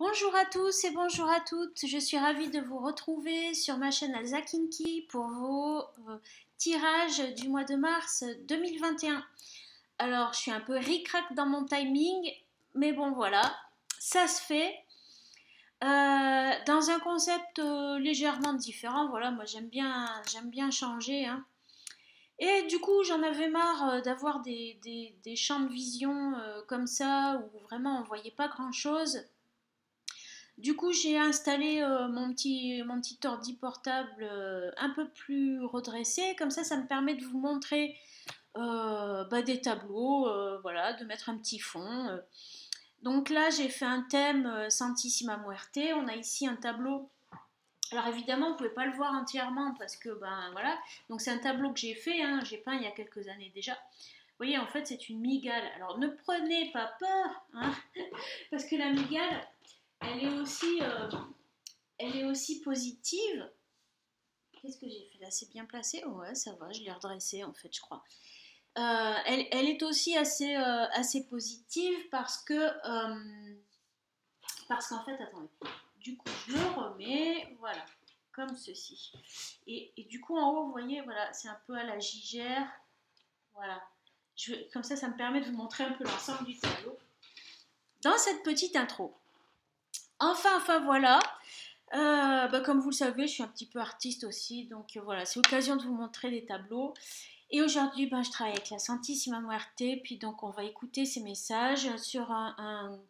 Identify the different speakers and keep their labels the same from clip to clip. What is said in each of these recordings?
Speaker 1: Bonjour à tous et bonjour à toutes, je suis ravie de vous retrouver sur ma chaîne Elsa Kinky pour vos tirages du mois de mars 2021. Alors, je suis un peu ric-rac dans mon timing, mais bon voilà, ça se fait. Dans un concept légèrement différent, voilà, moi j'aime bien changer, hein. Et du coup, j'en avais marre d'avoir des champs de vision comme ça, où vraiment on voyait pas grand-chose. Du coup, j'ai installé mon petit ordi portable un peu plus redressé. Comme ça me permet de vous montrer des tableaux, voilà, de mettre un petit fond. Donc là, j'ai fait un thème Santissima Muerte. On a ici un tableau. Alors évidemment, vous ne pouvez pas le voir entièrement parce que, ben voilà. Donc c'est un tableau que j'ai fait, hein, j'ai peint il y a quelques années déjà. Vous voyez, en fait, c'est une mygale. Alors ne prenez pas peur, hein, parce que la mygale, elle est aussi, euh, elle est aussi positive. Qu'est-ce que j'ai fait là? C'est bien placé? Ouais, ça va, je l'ai redressé en fait, je crois. Elle est aussi assez positive parce qu'en fait, attendez, du coup, je le remets, voilà, comme ceci. Et du coup, en haut, vous voyez, voilà, c'est un peu à la gigère, voilà. Comme ça me permet de vous montrer un peu l'ensemble du tableau dans cette petite intro. Enfin, voilà. Comme vous le savez, je suis un petit peu artiste aussi, donc voilà, c'est l'occasion de vous montrer des tableaux. Et aujourd'hui, je travaille avec la Santissima Muerte, puis donc on va écouter ces messages sur un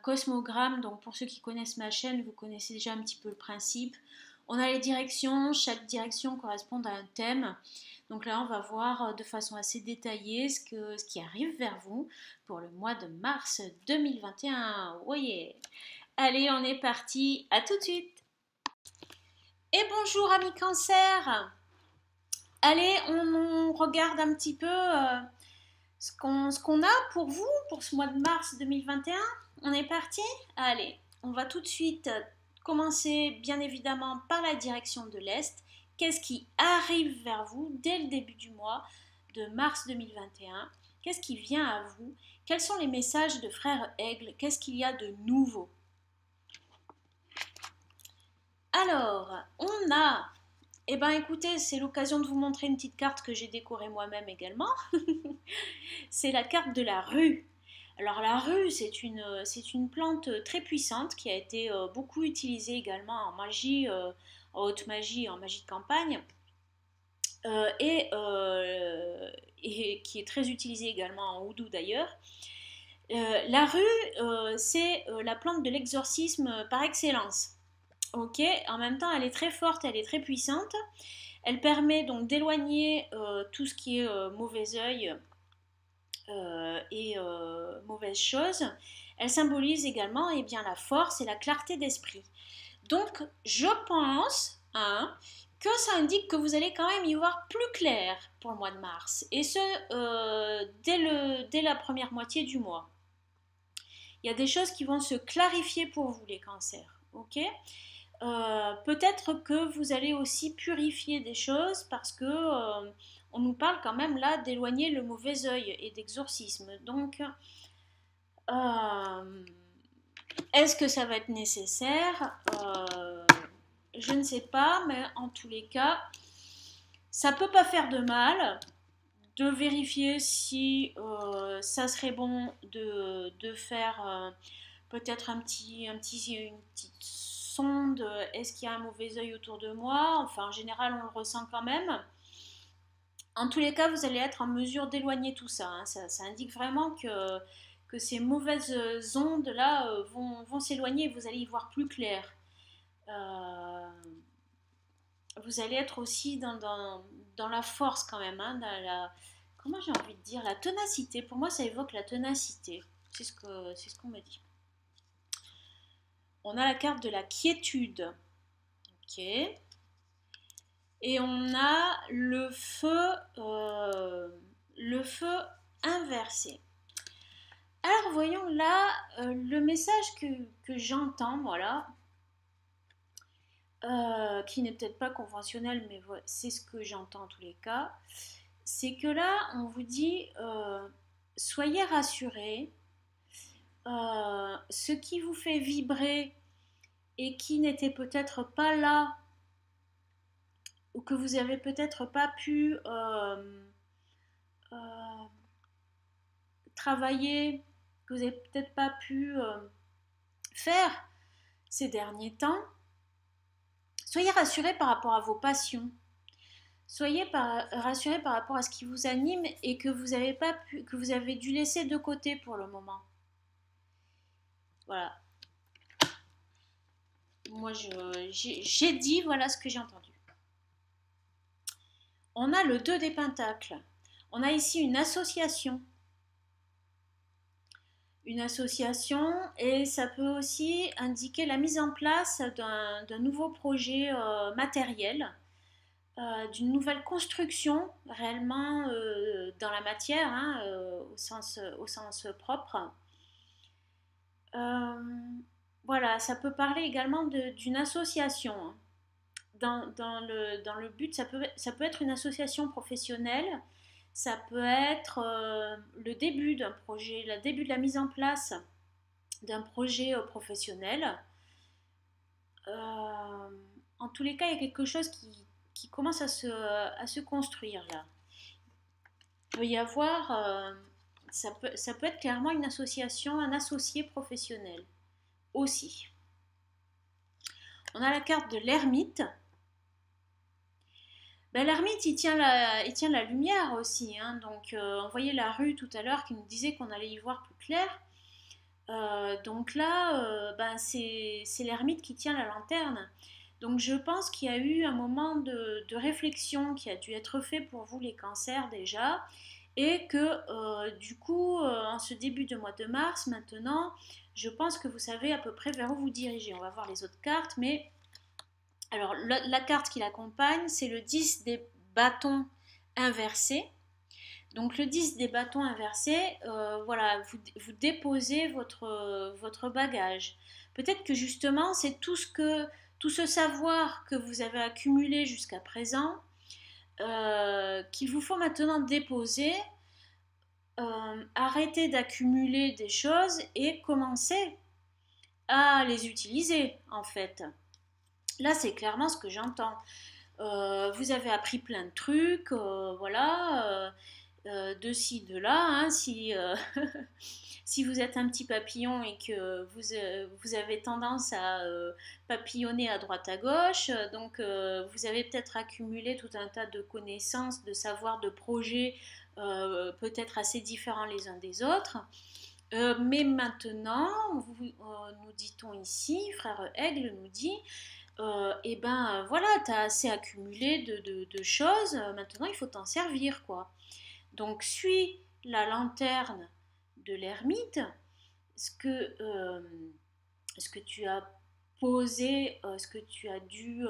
Speaker 1: cosmogramme. Donc pour ceux qui connaissent ma chaîne, vous connaissez déjà un petit peu le principe. On a les directions, chaque direction correspond à un thème. Donc là, on va voir de façon assez détaillée ce qui arrive vers vous pour le mois de mars 2021. Voyez. Allez, on est parti, à tout de suite. Et bonjour amis cancer. Allez, on regarde un petit peu ce qu'on a pour vous pour ce mois de mars 2021. On est parti? Allez, on va tout de suite commencer bien évidemment par la direction de l'Est. Qu'est-ce qui arrive vers vous dès le début du mois de mars 2021? Qu'est-ce qui vient à vous? Quels sont les messages de Frère Aigle? Qu'est-ce qu'il y a de nouveau? Alors, on a... Eh bien écoutez, c'est l'occasion de vous montrer une petite carte que j'ai décorée moi-même également. C'est la carte de la rue. Alors la rue, c'est une plante très puissante qui a été beaucoup utilisée également en magie, en haute magie, en magie de campagne. euh, et, euh, et qui est très utilisée également en houdou d'ailleurs. La rue, c'est la plante de l'exorcisme par excellence. Ok, en même temps, elle est très forte, elle est très puissante. Elle permet donc d'éloigner tout ce qui est mauvais œil et mauvaises choses. Elle symbolise également la force et la clarté d'esprit. Donc, je pense que ça indique que vous allez quand même y voir plus clair pour le mois de mars. Et ce, dès la première moitié du mois. Il y a des choses qui vont se clarifier pour vous, les cancers. Ok. Peut-être que vous allez aussi purifier des choses parce que on nous parle quand même là d'éloigner le mauvais œil et d'exorcisme. Donc, est-ce que ça va être nécessaire? Je ne sais pas, mais en tous les cas, ça peut pas faire de mal de vérifier si ça serait bon de faire peut-être une petite sonde. Est-ce qu'il y a un mauvais œil autour de moi? Enfin, en général, on le ressent quand même. En tous les cas, vous allez être en mesure d'éloigner tout ça, hein. Ça indique vraiment que ces mauvaises ondes-là vont s'éloigner et vous allez y voir plus clair. Euh, Vous allez être aussi dans la force quand même, hein, dans la, comment j'ai envie de dire, la ténacité. Pour moi, ça évoque la ténacité. C'est ce qu'on me dit. On a la carte de la quiétude. Ok. Et on a le feu inversé. Alors voyons là le message que j'entends, voilà, qui n'est peut-être pas conventionnel, mais voilà, c'est ce que j'entends en tous les cas. C'est que là, on vous dit, soyez rassurés, ce qui vous fait vibrer et qui n'était peut-être pas là, ou que vous avez peut-être pas pu euh, travailler, que vous n'avez peut-être pas pu faire ces derniers temps, soyez rassurés par rapport à vos passions. Soyez rassurés par rapport à ce qui vous anime et que vous avez pas pu, que vous avez dû laisser de côté pour le moment. Voilà. Moi, j'ai dit, voilà ce que j'ai entendu. On a le 2 des pentacles. On a ici une association. Une association et ça peut aussi indiquer la mise en place d'un nouveau projet matériel, d'une nouvelle construction réellement dans la matière, hein, au sens propre. Voilà, ça peut parler également d'une association. Dans le but, ça peut être une association professionnelle, ça peut être le début d'un projet, le début de la mise en place d'un projet professionnel. En tous les cas, il y a quelque chose qui commence à se construire là. Il peut y avoir, ça peut être clairement une association, un associé professionnel aussi. On a la carte de l'ermite. Ben, l'ermite, il tient la lumière aussi. Hein. Donc, on voyait la rue tout à l'heure qui nous disait qu'on allait y voir plus clair. Donc là, ben, c'est l'ermite qui tient la lanterne. Donc je pense qu'il y a eu un moment de réflexion qui a dû être fait pour vous les cancers déjà. Et que du coup, en ce début de mois de mars, maintenant, je pense que vous savez à peu près vers où vous dirigez. On va voir les autres cartes, mais alors la carte qui l'accompagne, c'est le 10 des bâtons inversés. Donc le 10 des bâtons inversés, voilà, vous déposez votre bagage. Peut-être que justement, c'est tout ce savoir que vous avez accumulé jusqu'à présent, qu'il vous faut maintenant déposer, arrêter d'accumuler des choses et commencer à les utiliser en fait. Là, c'est clairement ce que j'entends. Vous avez appris plein de trucs, voilà, de ci, de là. Hein, si, si vous êtes un petit papillon et que vous avez tendance à papillonner à droite à gauche, donc vous avez peut-être accumulé tout un tas de connaissances, de savoirs, de projets, peut-être assez différents les uns des autres. Mais maintenant, nous dit-on ici, frère Aigle nous dit, et ben voilà, tu as assez accumulé de choses, maintenant il faut t'en servir quoi. Donc suis la lanterne de l'ermite, ce que tu as posé, euh, ce que tu as dû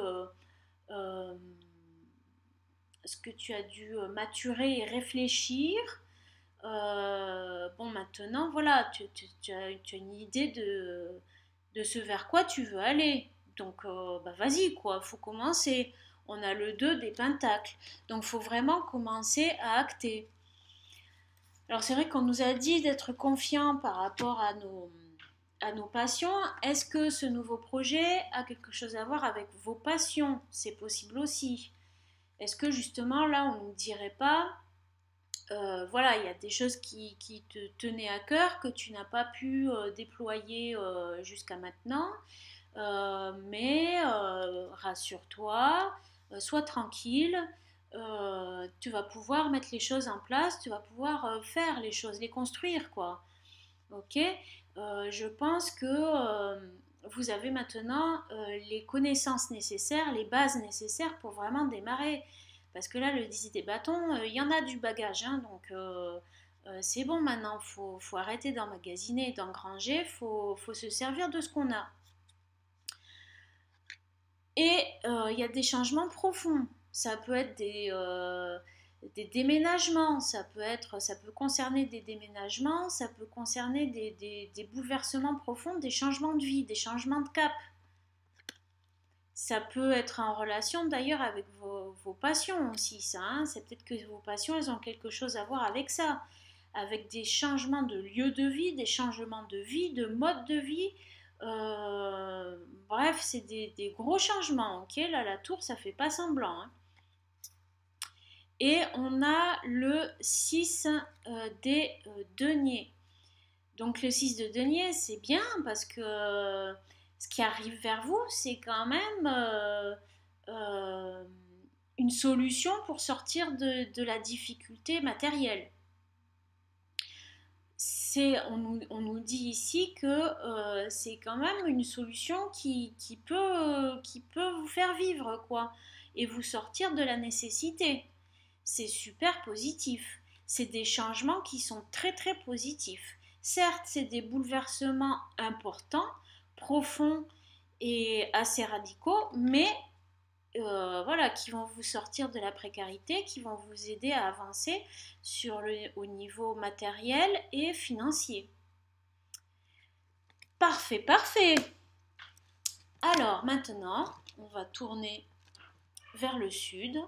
Speaker 1: maturer et réfléchir. Bon, maintenant, voilà, tu as une idée de ce vers quoi tu veux aller. Donc, bah, vas-y, quoi, faut commencer. On a le 2 des pentacles. Donc, faut vraiment commencer à acter. Alors, c'est vrai qu'on nous a dit d'être confiant par rapport à nos passions. Est-ce que ce nouveau projet a quelque chose à voir avec vos passions? C'est possible aussi. Est-ce que justement, là, on ne dirait pas voilà, il y a des choses qui te tenaient à cœur, que tu n'as pas pu déployer jusqu'à maintenant. Mais rassure-toi, sois tranquille, tu vas pouvoir mettre les choses en place, tu vas pouvoir faire les choses, les construire, quoi. Ok. Je pense que vous avez maintenant les connaissances nécessaires, les bases nécessaires pour vraiment démarrer. Parce que là, le 10 des bâtons, il y en a du bagage, hein, donc c'est bon maintenant, faut arrêter d'emmagasiner, d'engranger, faut se servir de ce qu'on a. Et il y a des changements profonds. Ça peut être des déménagements, ça peut concerner des déménagements, ça peut concerner des bouleversements profonds, des changements de vie, des changements de cap. Ça peut être en relation d'ailleurs avec vos passions aussi, ça. Hein. C'est peut-être que vos passions, elles ont quelque chose à voir avec ça. avec des changements de lieu de vie, de mode de vie. Bref, c'est des gros changements, ok? Là, la tour, ça fait pas semblant, hein. Et on a le 6 des deniers. Donc le 6 de denier, c'est bien parce que ce qui arrive vers vous, c'est quand même une solution pour sortir de la difficulté matérielle. On nous dit ici que c'est quand même une solution qui peut vous faire vivre, quoi, et vous sortir de la nécessité. C'est super positif. C'est des changements qui sont très très positifs. Certes, c'est des bouleversements importants, profonds et assez radicaux, mais voilà, qui vont vous sortir de la précarité, qui vont vous aider à avancer au niveau matériel et financier. Parfait, parfait. Alors maintenant, on va tourner vers le sud,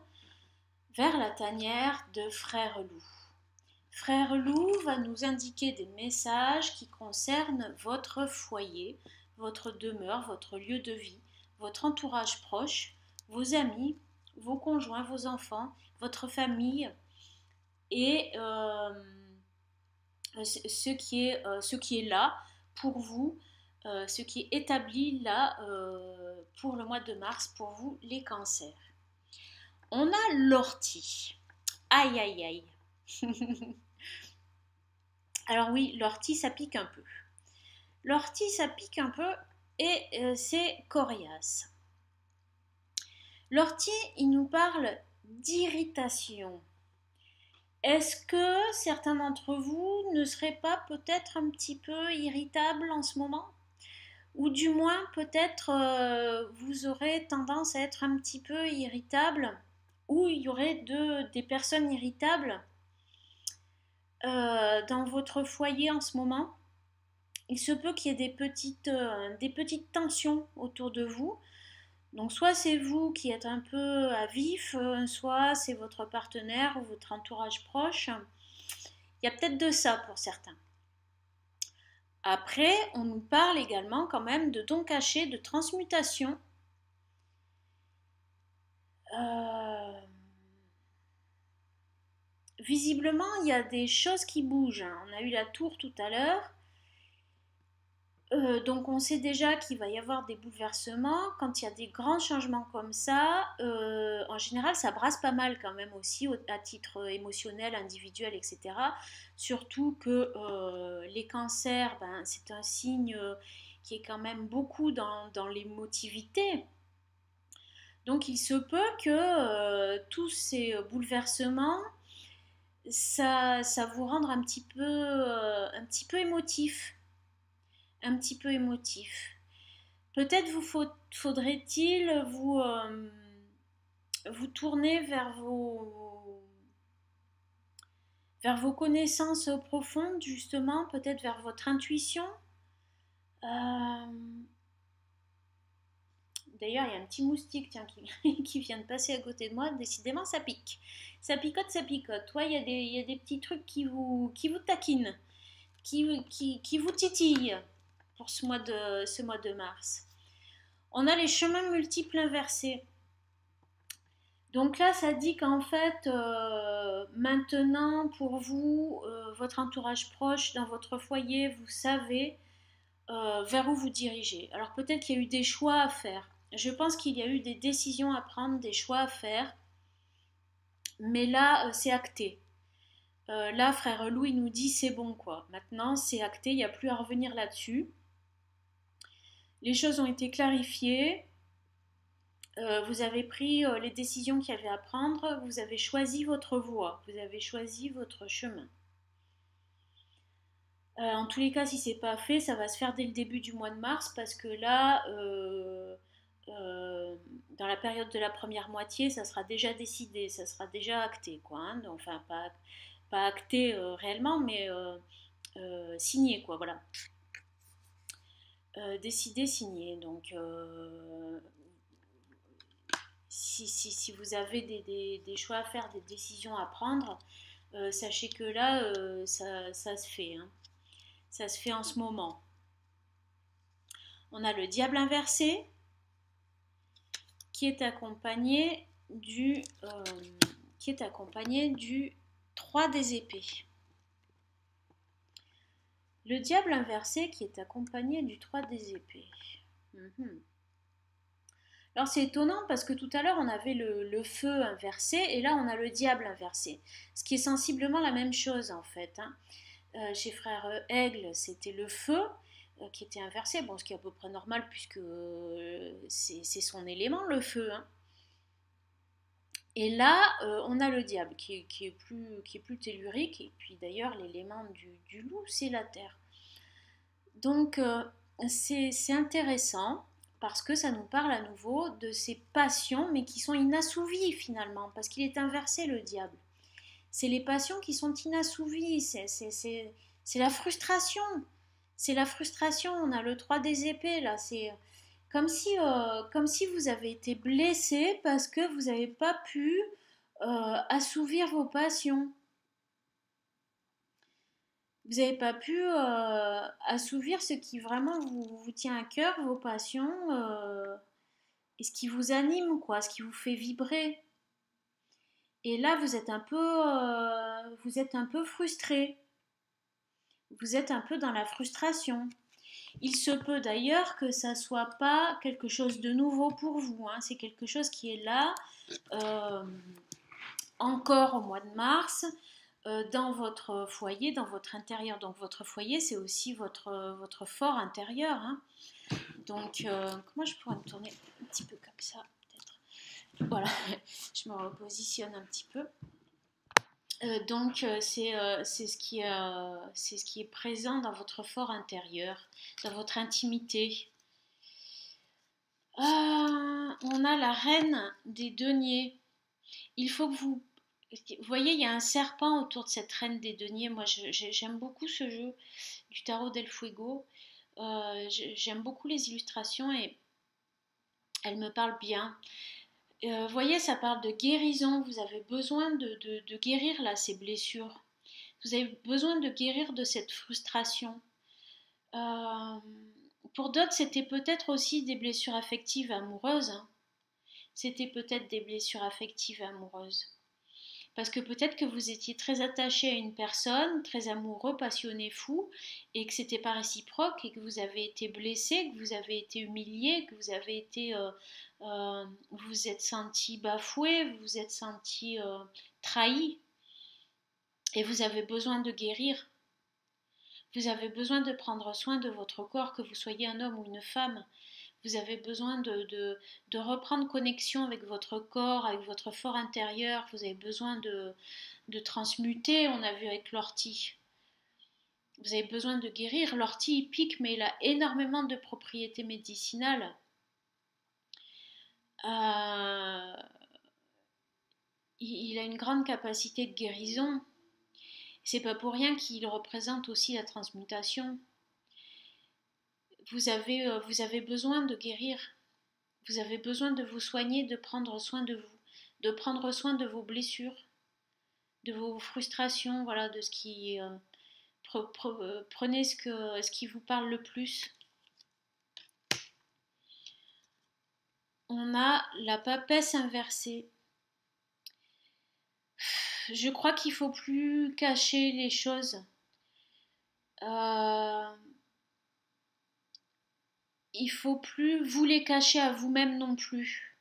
Speaker 1: vers la tanière de Frère Loup. Frère Loup va nous indiquer des messages qui concernent votre foyer, votre demeure, votre lieu de vie, votre entourage proche, vos amis, vos conjoints, vos enfants, votre famille et ce qui est là pour vous, ce qui est établi là pour le mois de mars pour vous les cancers. On a l'ortie. Aïe aïe aïe. Alors oui, l'ortie ça pique un peu. L'ortie ça pique un peu et c'est coriace. L'ortie, il nous parle d'irritation. Est-ce que certains d'entre vous ne seraient pas peut-être un petit peu irritables en ce moment? Ou du moins peut-être vous aurez tendance à être un petit peu irritable, ou il y aurait des personnes irritables dans votre foyer en ce moment. Il se peut qu'il y ait des petites tensions autour de vous. Donc soit c'est vous qui êtes un peu à vif, soit c'est votre partenaire ou votre entourage proche. Il y a peut-être de ça pour certains. Après, on nous parle également quand même de dons cachés, de transmutation. Visiblement, il y a des choses qui bougent. On a eu la tour tout à l'heure. Donc on sait déjà qu'il va y avoir des bouleversements. Quand il y a des grands changements comme ça, en général ça brasse pas mal quand même aussi à titre émotionnel, individuel, etc. Surtout que les cancers, ben, c'est un signe qui est quand même beaucoup dans l'émotivité. Donc il se peut que tous ces bouleversements, ça vous rende un petit peu émotif. Un petit peu émotif. Peut-être faudrait-il vous tourner vers vos connaissances profondes, justement, peut-être vers votre intuition. D'ailleurs, il y a un petit moustique tiens, qui vient de passer à côté de moi. Décidément, ça pique. Ça picote, ça picote. Ouais, il y a des petits trucs qui vous taquinent, qui vous titillent pour ce mois de mars. On a les chemins multiples inversés. Donc là, ça dit qu'en fait, maintenant, pour vous, votre entourage proche, dans votre foyer, vous savez vers où vous dirigez. Alors peut-être qu'il y a eu des choix à faire. Je pense qu'il y a eu des décisions à prendre, des choix à faire. Mais là, c'est acté. Là, frère Louis nous dit c'est bon quoi. Maintenant, c'est acté, il n'y a plus à revenir là-dessus. Les choses ont été clarifiées. Vous avez pris les décisions qu'il y avait à prendre. Vous avez choisi votre voie. Vous avez choisi votre chemin. En tous les cas, si c'est pas fait, ça va se faire dès le début du mois de mars parce que là, dans la période de la première moitié, ça sera déjà décidé, ça sera déjà acté, quoi. Hein. Donc, enfin, pas acté réellement, mais signé, quoi. Voilà. Décidé, signé. Donc, si vous avez des choix à faire, des décisions à prendre, sachez que là, ça se fait, hein. Ça se fait en ce moment. On a le diable inversé qui est accompagné du 3 des épées. Le diable inversé qui est accompagné du 3 des épées. Alors c'est étonnant parce que tout à l'heure on avait le feu inversé et là on a le diable inversé. Ce qui est sensiblement la même chose en fait, hein. Chez Frère Aigle c'était le feu qui était inversé, bon, ce qui est à peu près normal puisque c'est son élément le feu, hein. Et là, on a le diable qui est plus tellurique, et puis d'ailleurs l'élément du loup, c'est la terre. Donc c'est intéressant parce que ça nous parle à nouveau de ces passions, mais qui sont inassouvies finalement, parce qu'il est inversé le diable. C'est les passions qui sont inassouvies, c'est la frustration. C'est la frustration, on a le 3 des épées là, c'est comme si vous avez été blessé parce que vous n'avez pas pu assouvir vos passions. Vous n'avez pas pu assouvir ce qui vraiment vous tient à cœur, vos passions, et ce qui vous anime, quoi, ce qui vous fait vibrer. Et là, vous êtes un peu frustré. Vous êtes un peu dans la frustration. Il se peut d'ailleurs que ça soit pas quelque chose de nouveau pour vous, hein. C'est quelque chose qui est là euh, encore au mois de mars dans votre foyer, dans votre intérieur. Donc votre foyer, c'est aussi votre fort intérieur, hein. Donc comment je pourrais me tourner un petit peu comme ça, peut-être. Voilà, je me repositionne un petit peu. Donc c'est ce qui est présent dans votre fort intérieur, dans votre intimité. On a la reine des deniers. Il faut que vous voyez, il y a un serpent autour de cette reine des deniers. Moi, j'aime beaucoup ce jeu du tarot del Fuego. J'aime beaucoup les illustrations et elles me parlent bien. Vous voyez, ça parle de guérison. Vous avez besoin de guérir là ces blessures. Vous avez besoin de guérir de cette frustration. Euh, pour d'autres, c'était peut-être aussi des blessures affectives amoureuses, hein. C'était peut-être des blessures affectives amoureuses. Parce que peut-être que vous étiez très attaché à une personne, très amoureux, passionné, fou, et que c'était pas réciproque, et que vous avez été blessé, que vous avez été humilié, que vous avez été, vous vous êtes senti bafoué, vous vous êtes senti trahi, et vous avez besoin de guérir. Vous avez besoin de prendre soin de votre corps, que vous soyez un homme ou une femme. Vous avez besoin de reprendre connexion avec votre corps, avec votre fort intérieur. Vous avez besoin de transmuter, on a vu avec l'ortie. Vous avez besoin de guérir. L'ortie, il pique, mais il a énormément de propriétés médicinales. Euh, il a une grande capacité de guérison. C'est pas pour rien qu'il représente aussi la transmutation. Vous avez besoin de guérir. Vous avez besoin de vous soigner, de prendre soin de vous, de prendre soin de vos blessures, de vos frustrations, voilà, de ce qui prenez ce qui vous parle le plus. On a la papesse inversée. Je crois qu'il faut plus cacher les choses. Il faut plus vous les cacher à vous-même non plus.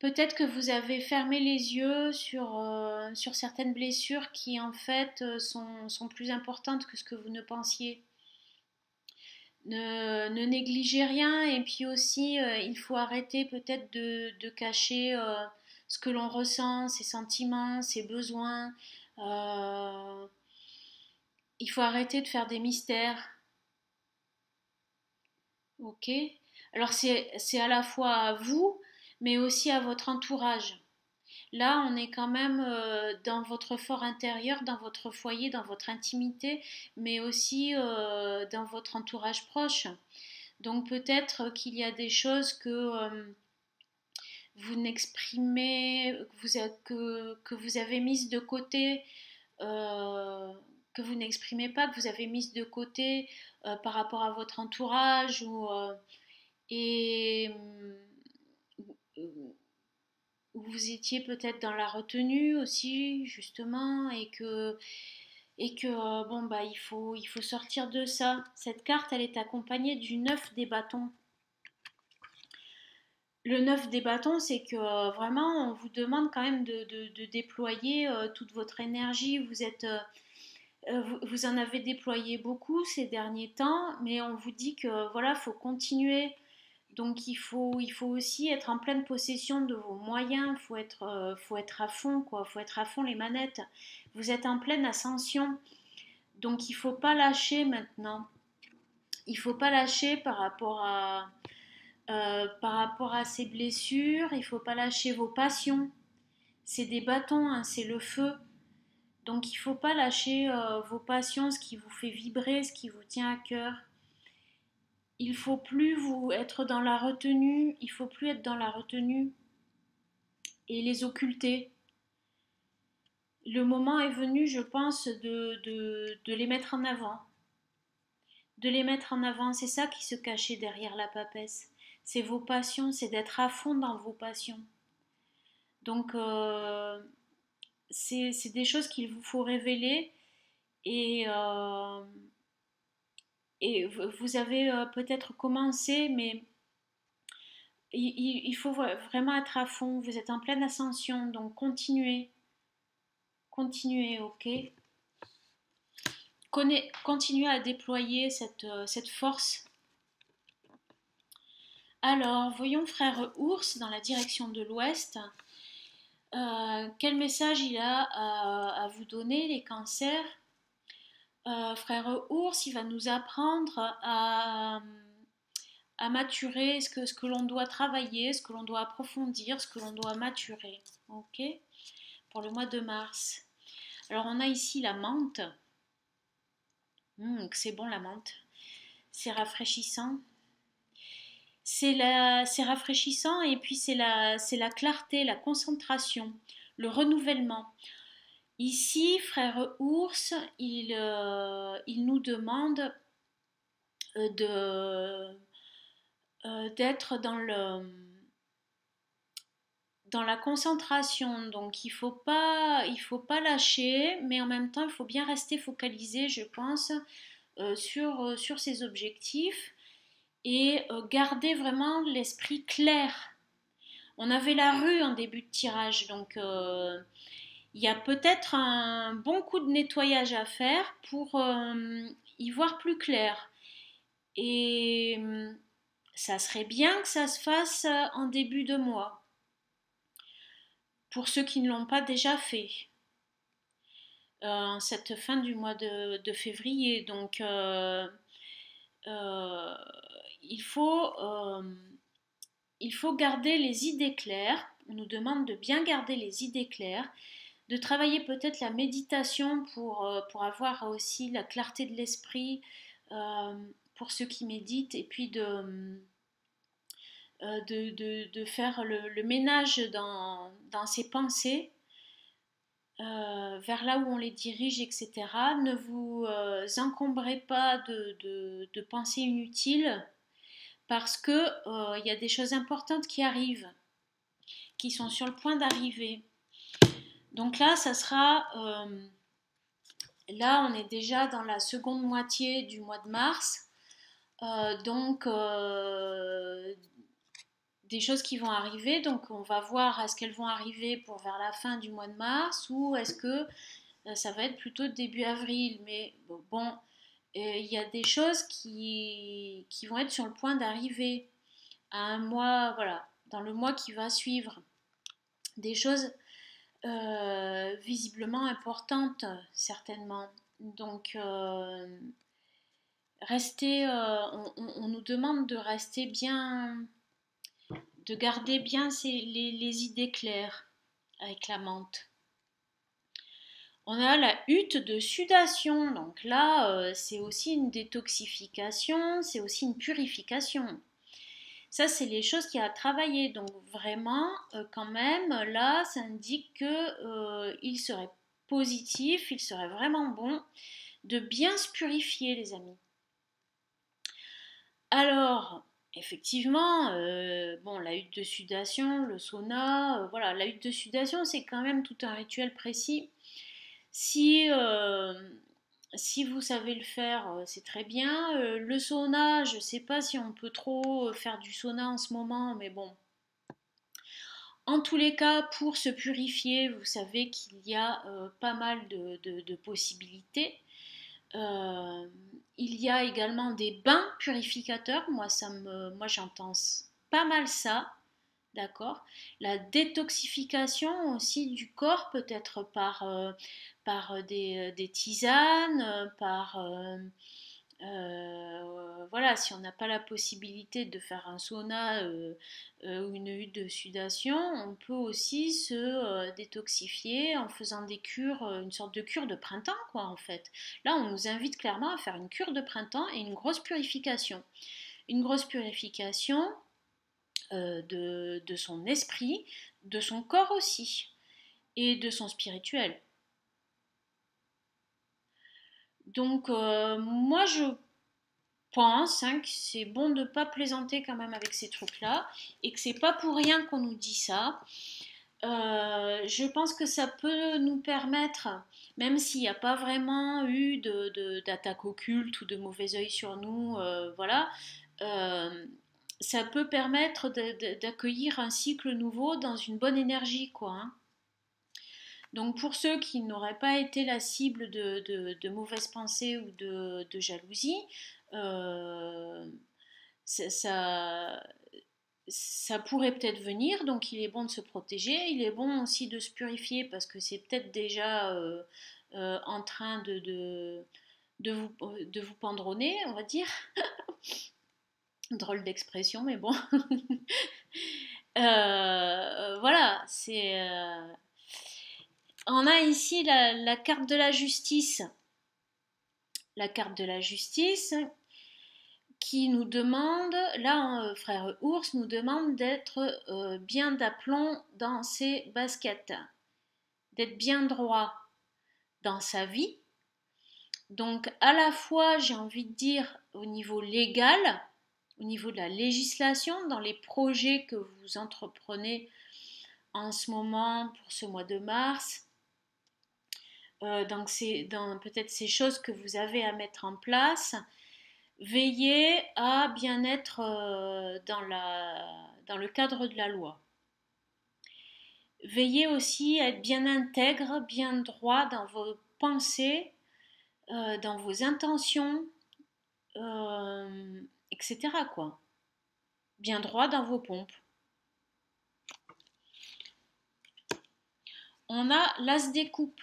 Speaker 1: Peut-être que vous avez fermé les yeux sur certaines blessures qui en fait sont plus importantes que ce que vous ne pensiez. Ne négligez rien et puis aussi il faut arrêter peut-être de cacher ce que l'on ressent, ses sentiments, ses besoins. Euh, il faut arrêter de faire des mystères. Ok. Alors c'est à la fois à vous, mais aussi à votre entourage. Là, on est quand même dans votre fort intérieur, dans votre foyer, dans votre intimité, mais aussi dans votre entourage proche. Donc peut-être qu'il y a des choses que vous n'exprimez, que vous avez mise de côté, que vous n'exprimez pas, que vous avez mise de côté par rapport à votre entourage et où vous étiez peut-être dans la retenue aussi justement et que bon bah il faut sortir de ça. Cette carte elle est accompagnée du 9 des bâtons. Le 9 des bâtons, c'est que vraiment, on vous demande quand même de déployer toute votre énergie. Vous en avez déployé beaucoup ces derniers temps, mais on vous dit que voilà, faut continuer. Donc il faut aussi être en pleine possession de vos moyens. Faut être à fond, quoi. Faut être à fond les manettes. Vous êtes en pleine ascension, donc il faut pas lâcher maintenant. Il faut pas lâcher par rapport à ces blessures, il ne faut pas lâcher vos passions. C'est des bâtons, hein, c'est le feu. Donc il ne faut pas lâcher vos passions, ce qui vous fait vibrer, ce qui vous tient à cœur. Il ne faut plus vous être dans la retenue, il ne faut plus être dans la retenue et les occulter. Le moment est venu, je pense, de les mettre en avant. De les mettre en avant, c'est ça qui se cachait derrière la papesse. C'est vos passions, c'est d'être à fond dans vos passions. Donc, c'est des choses qu'il vous faut révéler et, euh, et vous avez peut-être commencé, mais il faut vraiment être à fond. Vous êtes en pleine ascension, donc continuez. Continuez, ok? Continuez à déployer cette force. Alors, voyons frère ours dans la direction de l'ouest. Quel message il a à vous donner, les cancers? Frère ours, il va nous apprendre à maturer ce que l'on doit travailler, ce que l'on doit approfondir, ce que l'on doit maturer. Ok? Pour le mois de mars. Alors on a ici la menthe. C'est bon la menthe. C'est rafraîchissant. C'est rafraîchissant et puis c'est la clarté, la concentration, le renouvellement. Ici, frère ours, il nous demande d'être dans la concentration. Donc il faut pas lâcher, mais en même temps, il faut bien rester focalisé, je pense, sur ses objectifs et garder vraiment l'esprit clair. On avait la rue en début de tirage, donc il y a peut-être un bon coup de nettoyage à faire pour y voir plus clair. Et ça serait bien que ça se fasse en début de mois, pour ceux qui ne l'ont pas déjà fait, en cette fin du mois de février. Donc, euh, il faut, euh, il faut garder les idées claires. On nous demande de bien garder les idées claires, de travailler peut-être la méditation pour avoir aussi la clarté de l'esprit pour ceux qui méditent, et puis de faire le ménage dans ses pensées, vers là où on les dirige, etc. Ne vous encombrez pas de pensées inutiles parce que y a des choses importantes qui arrivent, qui sont sur le point d'arriver. Donc là, ça sera... là, on est déjà dans la seconde moitié du mois de mars. Donc, des choses qui vont arriver. Donc, on va voir est-ce qu'elles vont arriver pour vers la fin du mois de mars ou est-ce que ça va être plutôt début avril. Mais bon, il y a des choses qui vont être sur le point d'arriver à un mois, voilà, dans le mois qui va suivre. Des choses visiblement importantes, certainement. Donc, on nous demande de rester bien, de garder bien les idées claires avec la menthe. On a la hutte de sudation, donc là c'est aussi une détoxification, c'est aussi une purification. Ça, c'est les choses qu'il y a à travailler. Donc vraiment, quand même, là, ça indique que il serait positif, il serait vraiment bon de bien se purifier, les amis. Alors, effectivement, bon, la hutte de sudation, le sauna, voilà, la hutte de sudation, c'est quand même tout un rituel précis. Si, si vous savez le faire, c'est très bien. Le sauna, je ne sais pas si on peut trop faire du sauna en ce moment, mais bon. En tous les cas, pour se purifier, vous savez qu'il y a pas mal de possibilités. Euh, il y a également des bains purificateurs. Moi j'entends pas mal ça, d'accord. La détoxification aussi du corps, peut-être par des tisanes, voilà, si on n'a pas la possibilité de faire un sauna ou une hutte de sudation, on peut aussi se détoxifier en faisant des cures, une sorte de cure de printemps, quoi, en fait. Là, on nous invite clairement à faire une cure de printemps et une grosse purification. Une grosse purification de son esprit, de son corps aussi, et de son spirituel. Donc, moi, je pense hein, que c'est bon de ne pas plaisanter quand même avec ces trucs-là et que c'est pas pour rien qu'on nous dit ça. Je pense que ça peut nous permettre, même s'il n'y a pas vraiment eu d'attaque occulte ou de mauvais œil sur nous, voilà, euh, ça peut permettre d'accueillir un cycle nouveau dans une bonne énergie, quoi. Hein. Donc pour ceux qui n'auraient pas été la cible de mauvaises pensées ou de jalousie, euh, ça, ça pourrait peut-être venir, donc il est bon de se protéger, il est bon aussi de se purifier parce que c'est peut-être déjà en train de vous pendronner, on va dire. Drôle d'expression, mais bon. Voilà, on a ici la carte de la justice. La carte de la justice qui nous demande, là, frère Ours nous demande d'être bien d'aplomb dans ses baskets, d'être bien droit dans sa vie. Donc, à la fois, j'ai envie de dire, au niveau légal, au niveau de la législation, dans les projets que vous entreprenez en ce moment pour ce mois de mars, donc c'est dans peut-être ces choses que vous avez à mettre en place. Veillez à bien être dans le cadre de la loi. Veillez aussi à être bien intègre, bien droit dans vos pensées, dans vos intentions, etc. quoi. Bien droit dans vos pompes. On a l'as des coupes.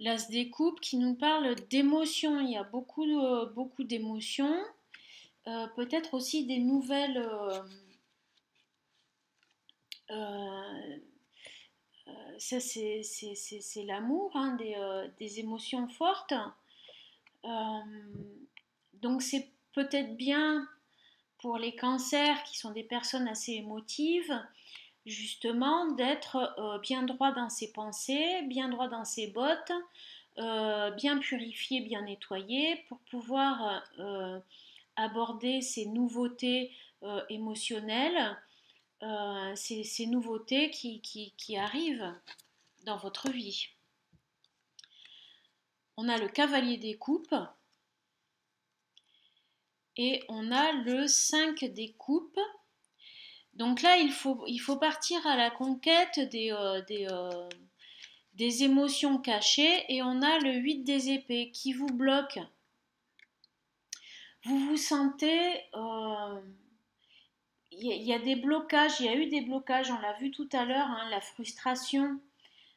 Speaker 1: L'as des coupes qui nous parle d'émotions. Il y a beaucoup d'émotions. Peut-être aussi des nouvelles. Euh, Ça, c'est l'amour, hein, des émotions fortes. Euh, donc, c'est peut-être bien pour les cancers qui sont des personnes assez émotives, justement, d'être bien droit dans ses pensées, bien droit dans ses bottes, bien purifié, bien nettoyé, pour pouvoir aborder ces nouveautés émotionnelles, ces nouveautés qui arrivent dans votre vie. On a le cavalier des coupes et on a le 5 des coupes. Donc là, il faut partir à la conquête des émotions cachées et on a le 8 des épées qui vous bloque. Vous vous sentez... y a des blocages, il y a eu des blocages, on l'a vu tout à l'heure, hein, la frustration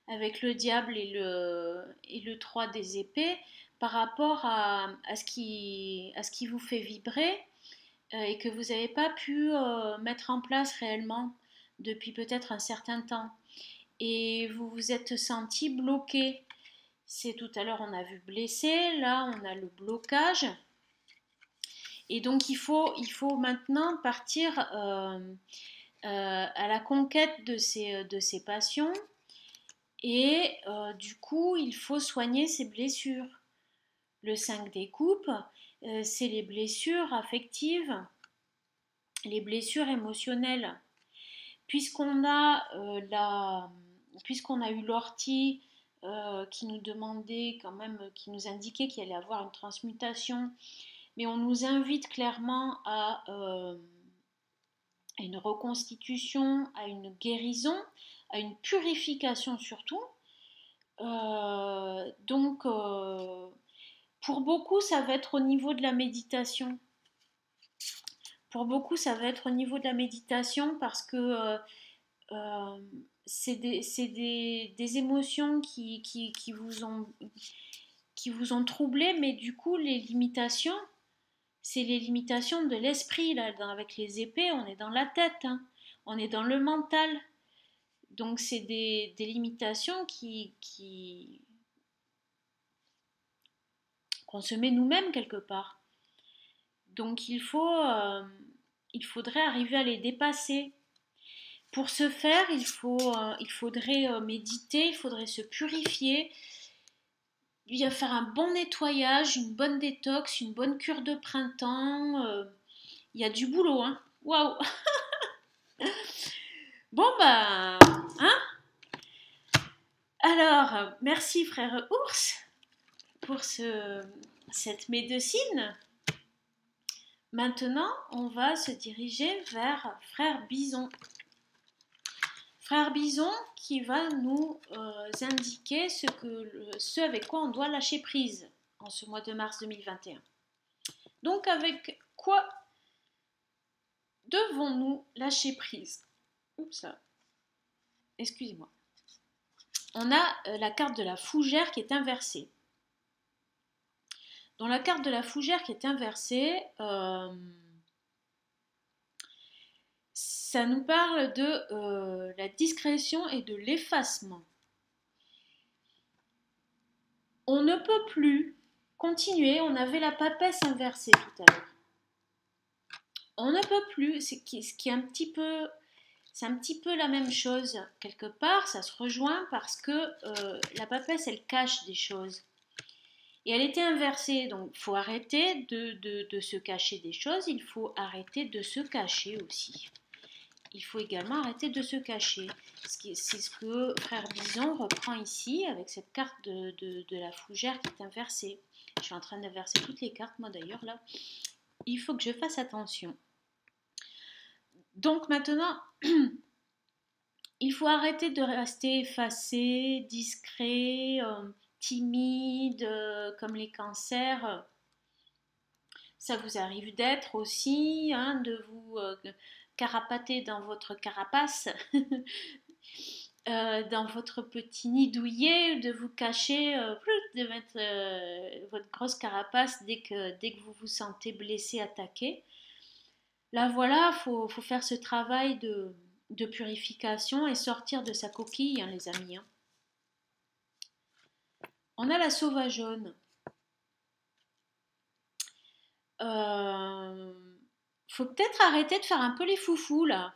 Speaker 1: avec le diable et le 3 des épées par rapport à ce qui vous fait vibrer et que vous n'avez pas pu mettre en place réellement depuis peut-être un certain temps. Et vous vous êtes senti bloqué. C'est tout à l'heure on a vu blessé, là on a le blocage. Et donc il faut maintenant partir à la conquête de ces passions. Et du coup, il faut soigner ses blessures. Le 5 des coupes, c'est les blessures affectives, les blessures émotionnelles. Puisqu'on a, puisqu'on a eu l'ortie qui nous demandait quand même, qui nous indiquait qu'il allait avoir une transmutation, mais on nous invite clairement à une reconstitution, à une guérison, à une purification surtout. Pour beaucoup, ça va être au niveau de la méditation. Pour beaucoup, ça va être au niveau de la méditation parce que euh, c'est des émotions qui vous ont troublé, mais du coup, les limitations, c'est les limitations de l'esprit. Là, avec les épées, on est dans la tête, hein. On est dans le mental. Donc, c'est des limitations qu'on se met nous-mêmes quelque part. Donc, il faudrait arriver à les dépasser. Pour ce faire, il faudrait méditer, il faudrait se purifier, il va faire un bon nettoyage, une bonne détox, une bonne cure de printemps. Il y a du boulot, hein. Waouh! Bon, bah, hein? Alors, merci frère ours pour cette médecine. Maintenant, on va se diriger vers frère Bison. Frère Bison qui va nous indiquer ce avec quoi on doit lâcher prise en ce mois de mars 2021. Donc avec quoi devons-nous lâcher prise? Oups, excusez-moi. On a la carte de la fougère qui est inversée. Dans la carte de la fougère qui est inversée, ça nous parle de la discrétion et de l'effacement. On ne peut plus continuer, on avait la papesse inversée tout à l'heure. On ne peut plus, ce qui est un petit peu, c'est un petit peu la même chose. Quelque part, ça se rejoint parce que la papesse, elle cache des choses. Et elle était inversée, donc il faut arrêter de se cacher des choses, il faut arrêter de se cacher aussi. Il faut également arrêter de se cacher. C'est ce que frère Bison reprend ici avec cette carte de la fougère qui est inversée. Je suis en train d'inverser toutes les cartes, moi d'ailleurs là. Il faut que je fasse attention. Donc maintenant, il faut arrêter de rester effacé, discret, timide, comme les cancers. Ça vous arrive d'être aussi, hein, de vous carapater dans votre carapace, dans votre petit nid douillet, de vous cacher, de mettre votre grosse carapace dès que vous vous sentez blessé, attaqué. Là voilà, faut faire ce travail de purification et sortir de sa coquille, hein, les amis. Hein. On a la sauvageonne. Faut peut-être arrêter de faire un peu les foufous là.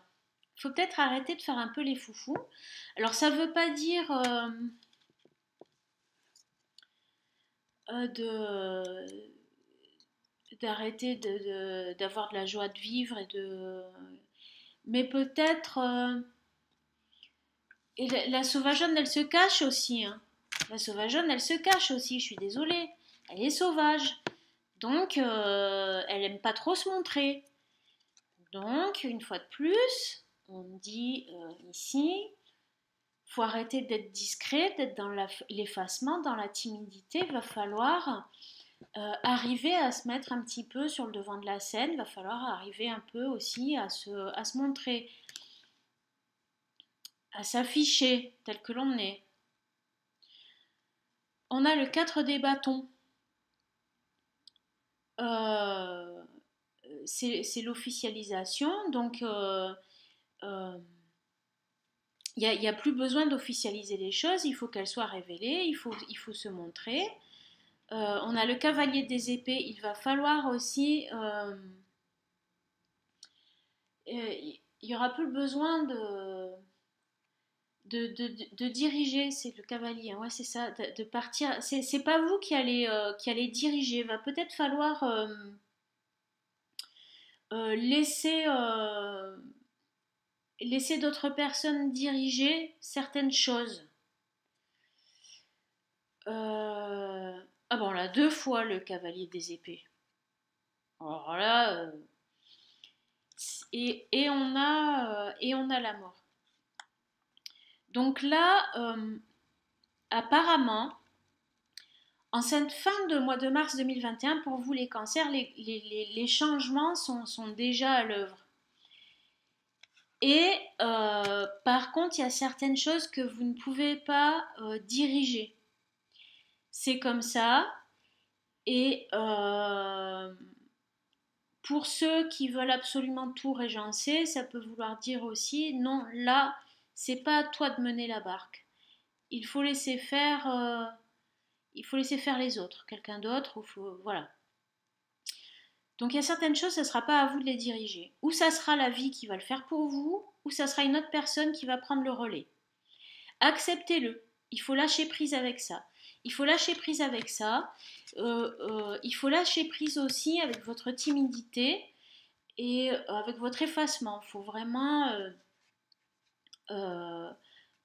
Speaker 1: Faut peut-être arrêter de faire un peu les foufous. Alors ça veut pas dire d'arrêter d'avoir de la joie de vivre mais peut-être et la sauvageonne elle se cache aussi. Hein. La sauvageonne elle se cache aussi. Je suis désolée. Elle est sauvage. Donc, elle aime pas trop se montrer. Donc, une fois de plus, on dit ici, faut arrêter d'être discret, d'être dans l'effacement, dans la timidité. Il va falloir arriver à se mettre un petit peu sur le devant de la scène. Il va falloir arriver un peu aussi à se montrer, à s'afficher tel que l'on est. On a le 4 des bâtons. C'est l'officialisation, donc il n'y a plus besoin d'officialiser les choses, il faut qu'elles soient révélées, il faut se montrer. On a le cavalier des épées. Il va falloir aussi... il y aura plus besoin de diriger, c'est le cavalier, ouais, c'est ça, de partir. C'est pas vous qui allez diriger. Va peut-être falloir laisser, laisser d'autres personnes diriger certaines choses. Ah bon, là, deux fois le cavalier des épées. Alors là, et on a la mort. Donc là, apparemment, en cette fin de mois de mars 2021, pour vous les cancers, les changements sont déjà à l'œuvre. Et par contre, il y a certaines choses que vous ne pouvez pas diriger. C'est comme ça. Et pour ceux qui veulent absolument tout régencer, ça peut vouloir dire aussi, non, là, c'est pas à toi de mener la barque. Il faut laisser faire, les autres, quelqu'un d'autre, voilà. Donc il y a certaines choses, ça ne sera pas à vous de les diriger. Ou ça sera la vie qui va le faire pour vous, ou ça sera une autre personne qui va prendre le relais. Acceptez-le. Il faut lâcher prise avec ça. Il faut lâcher prise avec ça. Il faut lâcher prise aussi avec votre timidité et avec votre effacement. Il faut vraiment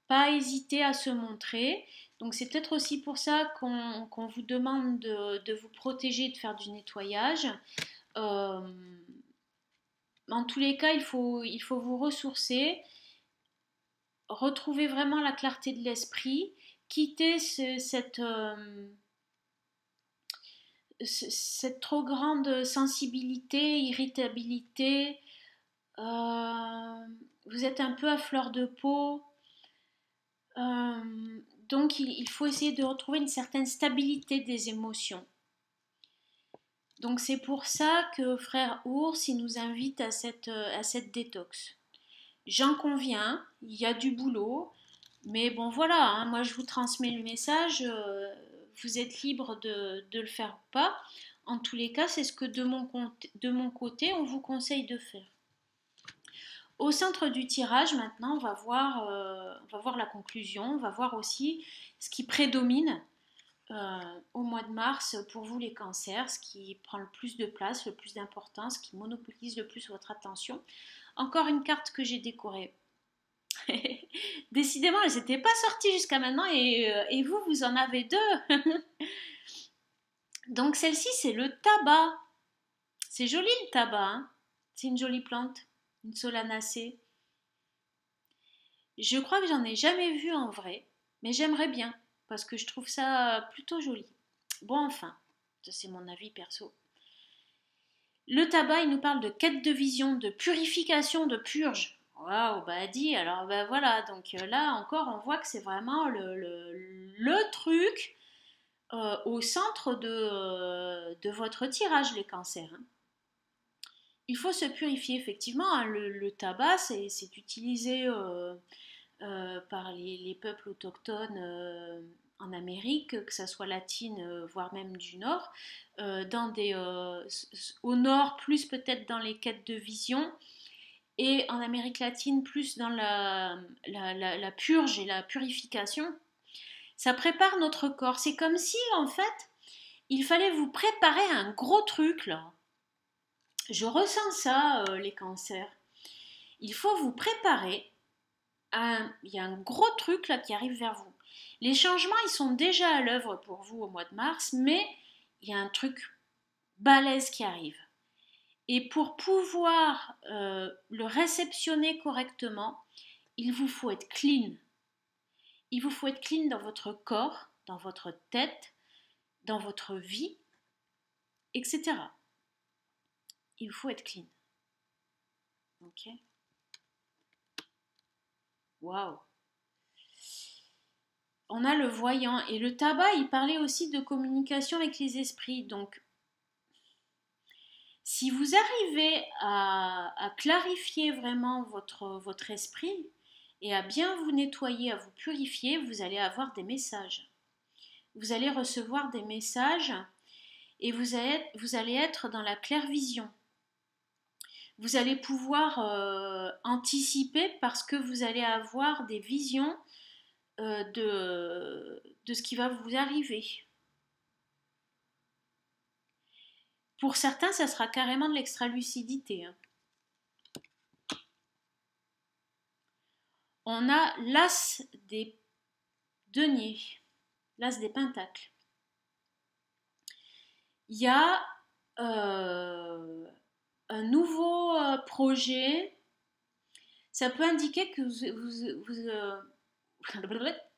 Speaker 1: pas hésiter à se montrer. Donc c'est peut-être aussi pour ça qu'on vous demande de vous protéger, de faire du nettoyage. En tous les cas, il faut vous ressourcer, retrouver vraiment la clarté de l'esprit, quitter cette trop grande sensibilité, irritabilité. Vous êtes un peu à fleur de peau. Donc il faut essayer de retrouver une certaine stabilité des émotions. Donc c'est pour ça que Frère Ours, il nous invite à cette détox. J'en conviens, il y a du boulot, mais bon voilà, hein, moi je vous transmets le message, vous êtes libre de le faire ou pas. En tous les cas, c'est ce que de mon côté, on vous conseille de faire. Au centre du tirage, maintenant, on va voir la conclusion, on va voir aussi ce qui prédomine au mois de mars pour vous les cancers, ce qui prend le plus de place, le plus d'importance, ce qui monopolise le plus votre attention. Encore une carte que j'ai décorée. Décidément, elles n'étaient pas sorties jusqu'à maintenant et vous en avez deux. Donc celle-ci, c'est le tabac. C'est joli le tabac, hein, c'est une jolie plante, une solanacée. Je crois que j'en ai jamais vu en vrai, mais j'aimerais bien parce que je trouve ça plutôt joli. Bon, enfin, ça c'est mon avis perso. Le tabac, il nous parle de quête de vision, de purification, de purge. Waouh, bah dit, alors bah voilà, donc là encore on voit que c'est vraiment le truc au centre de votre tirage, les cancers. Hein. Il faut se purifier, effectivement, hein, le tabac c'est utilisé par les peuples autochtones en Amérique, que ce soit latine, voire même du Nord, au Nord plus peut-être dans les quêtes de vision, et en Amérique latine plus dans la purge et la purification. Ça prépare notre corps. C'est comme si en fait il fallait vous préparer un gros truc là. Je ressens ça, les cancers. Il faut vous préparer. Il y a un gros truc là qui arrive vers vous. Les changements, ils sont déjà à l'œuvre pour vous au mois de mars, mais il y a un truc balèze qui arrive. Et pour pouvoir le réceptionner correctement, il vous faut être clean. Il vous faut être clean dans votre corps, dans votre tête, dans votre vie, etc. Il vous faut être clean. Ok? Waouh! On a le voyant. Et le tabac, il parlait aussi de communication avec les esprits. Donc, si vous arrivez à clarifier vraiment votre esprit et à bien vous nettoyer, à vous purifier, vous allez avoir des messages. vous allez recevoir des messages et vous allez être dans la clairvision. Vous allez pouvoir anticiper parce que vous allez avoir des visions de ce qui va vous arriver. Pour certains, ça sera carrément de l'extralucidité. On a l'as des deniers, l'as des pentacles. Il y a un nouveau projet. Ça peut indiquer que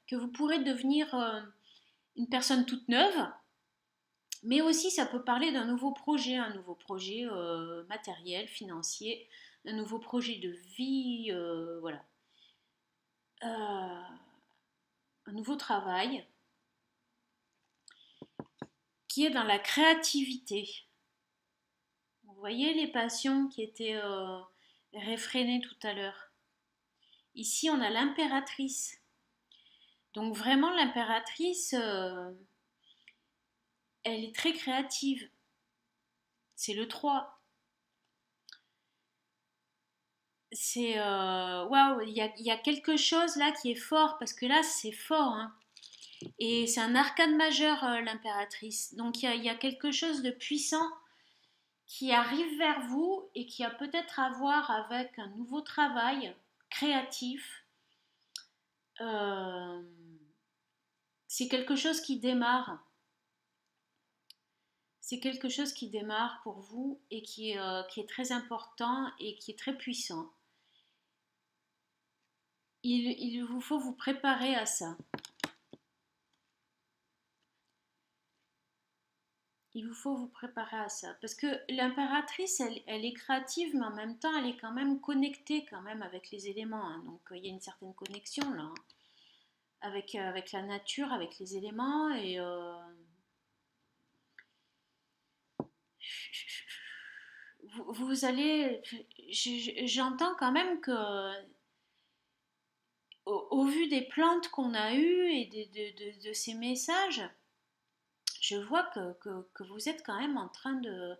Speaker 1: que vous pourrez devenir une personne toute neuve, mais aussi ça peut parler d'un nouveau projet, matériel, financier, un nouveau projet de vie, voilà. Un nouveau travail qui est dans la créativité. Vous voyez les passions qui étaient réfrénées tout à l'heure. Ici, on a l'impératrice. Donc vraiment, l'impératrice, elle est très créative. C'est le 3. C'est waouh, il y a quelque chose là qui est fort, parce que là, c'est fort, hein. Et c'est un arcane majeur, l'impératrice. Donc il y a quelque chose de puissant qui arrive vers vous et qui a peut-être à voir avec un nouveau travail créatif. C'est quelque chose qui démarre. C'est quelque chose qui démarre pour vous et qui est très important et qui est très puissant. Il vous faut vous préparer à ça. Il vous faut vous préparer à ça. Parce que l'impératrice, elle est créative, mais en même temps, elle est quand même connectée quand même avec les éléments, hein. Donc, il y a une certaine connexion là, hein, avec la nature, avec les éléments. Et vous allez... J'entends quand même que, au vu des plantes qu'on a eues et de ces messages, je vois que vous êtes quand même en train de...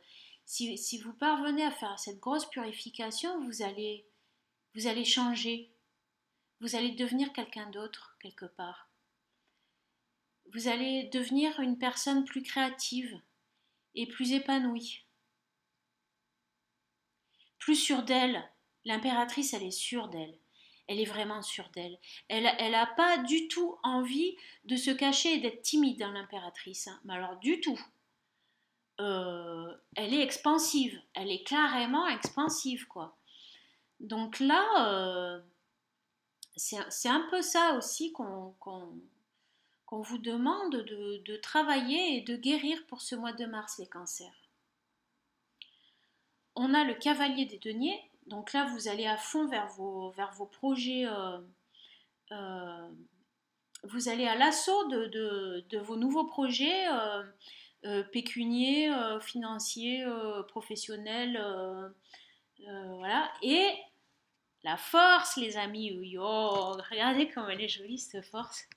Speaker 1: Si vous parvenez à faire cette grosse purification, vous allez changer. Vous allez devenir quelqu'un d'autre, quelque part. Vous allez devenir une personne plus créative et plus épanouie. Plus sûre d'elle. L'impératrice, elle est sûre d'elle. Elle est vraiment sûre d'elle. Elle n'a pas du tout envie de se cacher et d'être timide, dans l'impératrice, hein. Mais alors, du tout. Elle est expansive. Elle est carrément expansive, quoi. Donc là, c'est un peu ça aussi qu'on vous demande de travailler et de guérir pour ce mois de mars, les cancers. On a le cavalier des deniers. Donc là, vous allez à fond vers vos projets. Vous allez à l'assaut de vos nouveaux projets pécuniers, financiers, professionnels. Voilà. Et la force, les amis. Oh, regardez comme elle est jolie, cette force.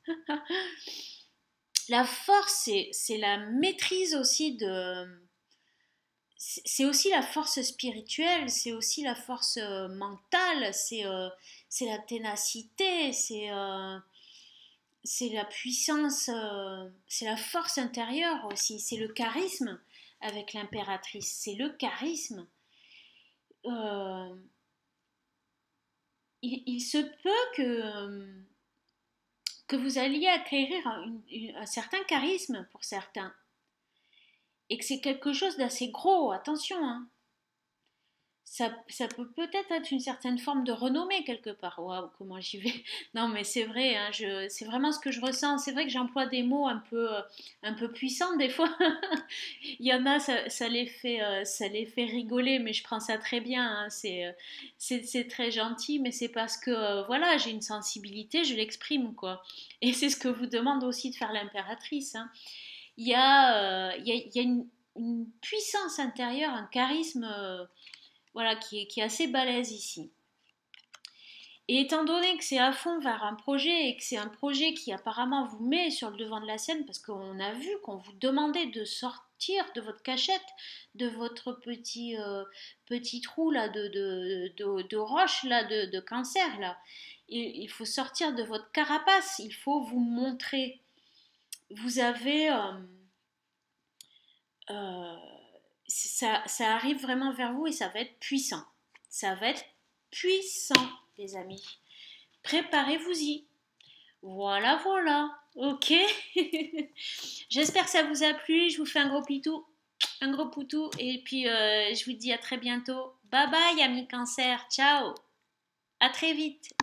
Speaker 1: La force, c'est la maîtrise aussi de... C'est aussi la force spirituelle, c'est aussi la force mentale, c'est la ténacité, c'est la puissance, c'est la force intérieure aussi, c'est le charisme avec l'impératrice, c'est le charisme. Euh, il se peut que vous alliez acquérir un certain charisme pour certains, et que c'est quelque chose d'assez gros, attention, hein. Ça peut peut-être être une certaine forme de renommée quelque part. Waouh, comment j'y vais. Non, mais c'est vrai, hein, c'est vraiment ce que je ressens. C'est vrai que j'emploie des mots un peu puissants des fois. Il y en a, ça les fait rigoler, mais je prends ça très bien, hein. C'est très gentil, mais c'est parce que, voilà, j'ai une sensibilité, je l'exprime, quoi. Et c'est ce que vous demande aussi de faire l'impératrice, hein. Il y a une puissance intérieure, un charisme... voilà, qui est assez balèze ici. Et étant donné que c'est à fond vers un projet et que c'est un projet qui apparemment vous met sur le devant de la scène, parce qu'on a vu qu'on vous demandait de sortir de votre cachette, de votre petit trou là, de roche là, de cancer là. Il faut sortir de votre carapace, il faut vous montrer. Vous avez... euh, ça arrive vraiment vers vous et ça va être puissant. Ça va être puissant, les amis. Préparez-vous-y. Voilà, voilà. Ok. J'espère que ça vous a plu. Je vous fais un gros pitou, un gros poutou. Et puis, je vous dis à très bientôt. Bye bye, amis cancer. Ciao. À très vite.